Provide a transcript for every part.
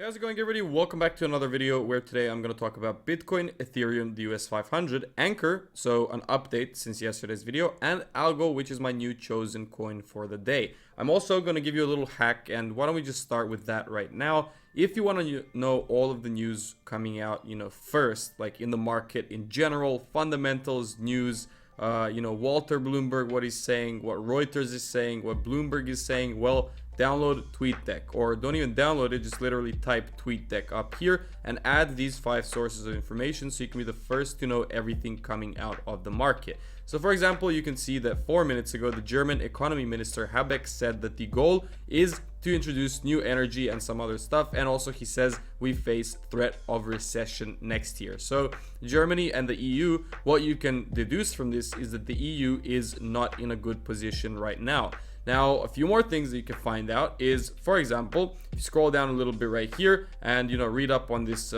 Hey, how's it going, everybody? Welcome back to another video where today I'm going to talk about Bitcoin, Ethereum, the US 500, Anchor, so an update since yesterday's video, and Algo, which is my new chosen coin for the day. I'm also going to give you a little hack, and why don't we just start with that right now. If you want to know all of the news coming out, first, like in the market in general, fundamentals, news, Walter Bloomberg, what he's saying, what Reuters is saying, what Bloomberg is saying, well, download TweetDeck, or don't even download it, just literally type TweetDeck up here and add these 5 sources of information so you can be the first to know everything coming out of the market. So for example, you can see that 4 minutes ago, the German economy minister Habeck said that the goal is to introduce new energy and some other stuff, and also he says we face threat of recession next year. So Germany and the EU, what you can deduce from this is that the EU is not in a good position right now. Now, a few more things that you can find out is, for example, if you scroll down a little bit right here and read up on this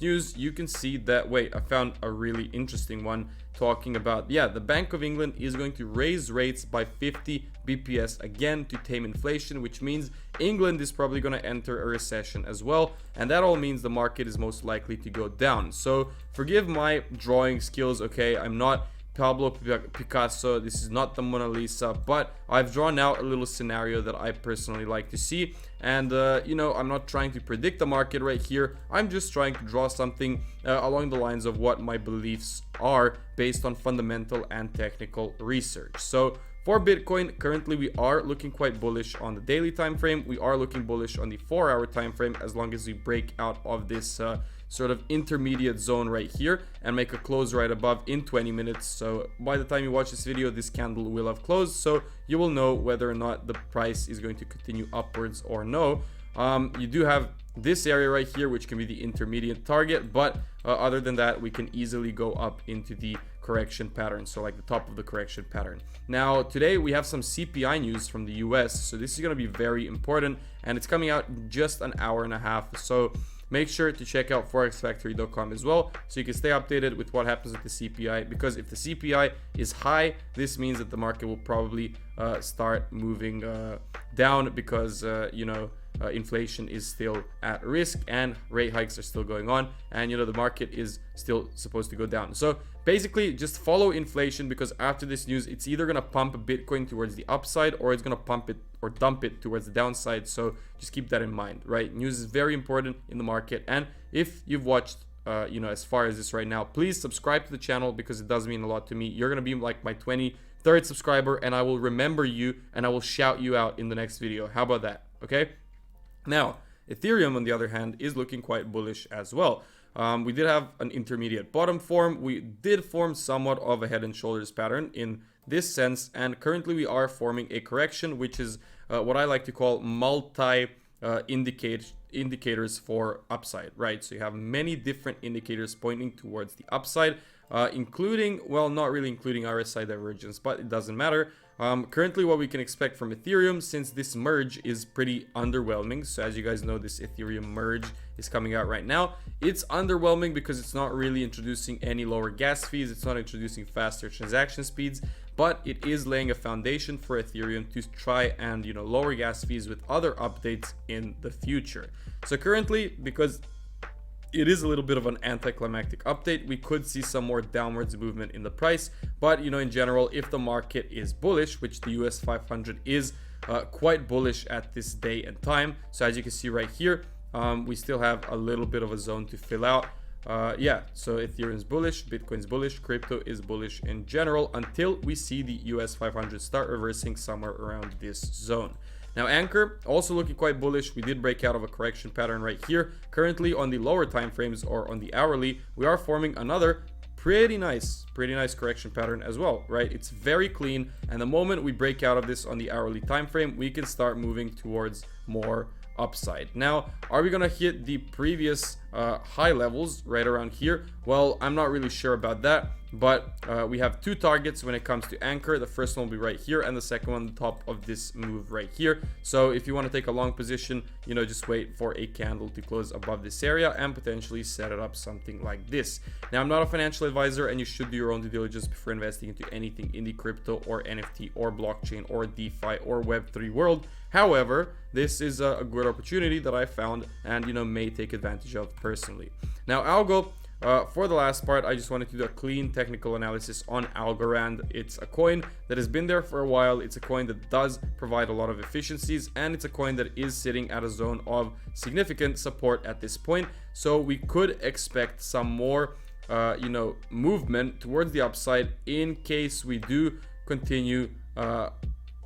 news, you can see that, wait, I found a really interesting one talking about, the Bank of England is going to raise rates by 50 BPS again to tame inflation, which means England is probably going to enter a recession as well, and that all means the market is most likely to go down. So forgive my drawing skills, okay? I'm not Pablo Picasso, this is not the Mona Lisa, but I've drawn out a little scenario that I personally like to see, and I'm not trying to predict the market right here. I'm just trying to draw something along the lines of what my beliefs are based on fundamental and technical research. So for Bitcoin, currently we are looking quite bullish on the daily time frame. We are looking bullish on the 4-hour time frame, as long as we break out of this sort of intermediate zone right here and make a close right above in 20 minutes. So by the time you watch this video, this candle will have closed, so you will know whether or not the price is going to continue upwards or no. You do have this area right here, which can be the intermediate target, but other than that, we can easily go up into the correction pattern, so like the top of the correction pattern. Now today we have some CPI news from the US, so this is going to be very important, and it's coming out in just an hour and a half. So make sure to check out forexfactory.com as well, so you can stay updated with what happens with the CPI, because if the CPI is high, this means that the market will probably start moving down, because inflation is still at risk and rate hikes are still going on, and the market is still supposed to go down. So basically just follow inflation, because after this news, it's either going to pump Bitcoin towards the upside, or it's going to pump it or dump it towards the downside. So just keep that in mind, right? News is very important in the market, and if you've watched as far as this right now, please subscribe to the channel, because it does mean a lot to me. You're going to be like my 23rd subscriber, and I will remember you and I will shout you out in the next video. How about that? Okay. Now, Ethereum, on the other hand, is looking quite bullish as well. We did have an intermediate bottom form. We did form somewhat of a head and shoulders pattern in this sense, and currently we are forming a correction, which is what I like to call multi indicators for upside, right? So you have many different indicators pointing towards the upside, including, well, not really including RSI divergence, but it doesn't matter. Currently what we can expect from Ethereum, since this merge is pretty underwhelming, so as you guys know, this Ethereum merge is coming out right now. It's underwhelming because it's not really introducing any lower gas fees, it's not introducing faster transaction speeds, but it is laying a foundation for Ethereum to try and lower gas fees with other updates in the future. So currently, because it is a little bit of an anticlimactic update, we could see some more downwards movement in the price, but in general, if the market is bullish, which the US 500 is quite bullish at this day and time, so as you can see right here, we still have a little bit of a zone to fill out. So Ethereum's bullish, Bitcoin's bullish, crypto is bullish in general, until we see the US 500 start reversing somewhere around this zone. Now Anchor also looking quite bullish. We did break out of a correction pattern right here. Currently on the lower time frames, or on the hourly, we are forming another pretty nice correction pattern as well, right? It's very clean, and the moment we break out of this on the hourly time frame, we can start moving towards more upside. Now, are we gonna hit the previous high levels right around here? Well, I'm not really sure about that. but we have two targets when it comes to Anchor. The first one will be right here, and the second one on the top of this move right here. So if you want to take a long position, you know, just wait for a candle to close above this area and potentially set it up something like this. Now, I'm not a financial advisor, and you should do your own due diligence before investing into anything in the crypto or NFT or blockchain or DeFi or Web3 world. However, this is a good opportunity that I found and, you know, may take advantage of personally. Now, Algo, for the last part, I just wanted to do a clean technical analysis on Algorand. It's a coin that has been there for a while. It's a coin that does provide a lot of efficiencies, and it's a coin that is sitting at a zone of significant support at this point. So we could expect some more, you know, movement towards the upside in case we do continue.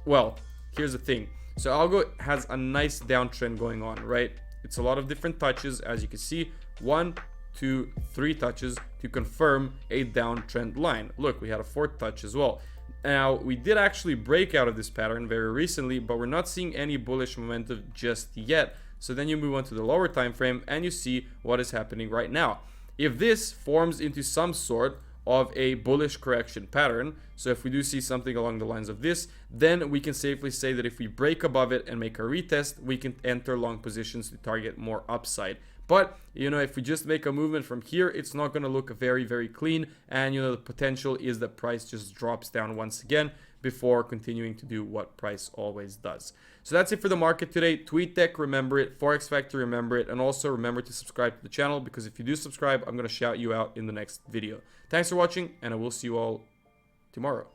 Well, here's the thing. So Algo has a nice downtrend going on, right? It's a lot of different touches, as you can see. 1, 2, 3 touches to confirm a downtrend line. Look, we had a 4th touch as well. Now, we did actually break out of this pattern very recently, but we're not seeing any bullish momentum just yet. So then you move on to the lower time frame and you see what is happening right now. If this forms into some sort of a bullish correction pattern, so if we do see something along the lines of this, then we can safely say that if we break above it and make a retest, we can enter long positions to target more upside. But, you know, if we just make a movement from here, it's not going to look very, very clean. And, you know, the potential is that price just drops down once again before continuing to do what price always does. So that's it for the market today. TweetDeck, remember it. Forex Factor, remember it. And also remember to subscribe to the channel, because if you do subscribe, I'm going to shout you out in the next video. Thanks for watching, and I will see you all tomorrow.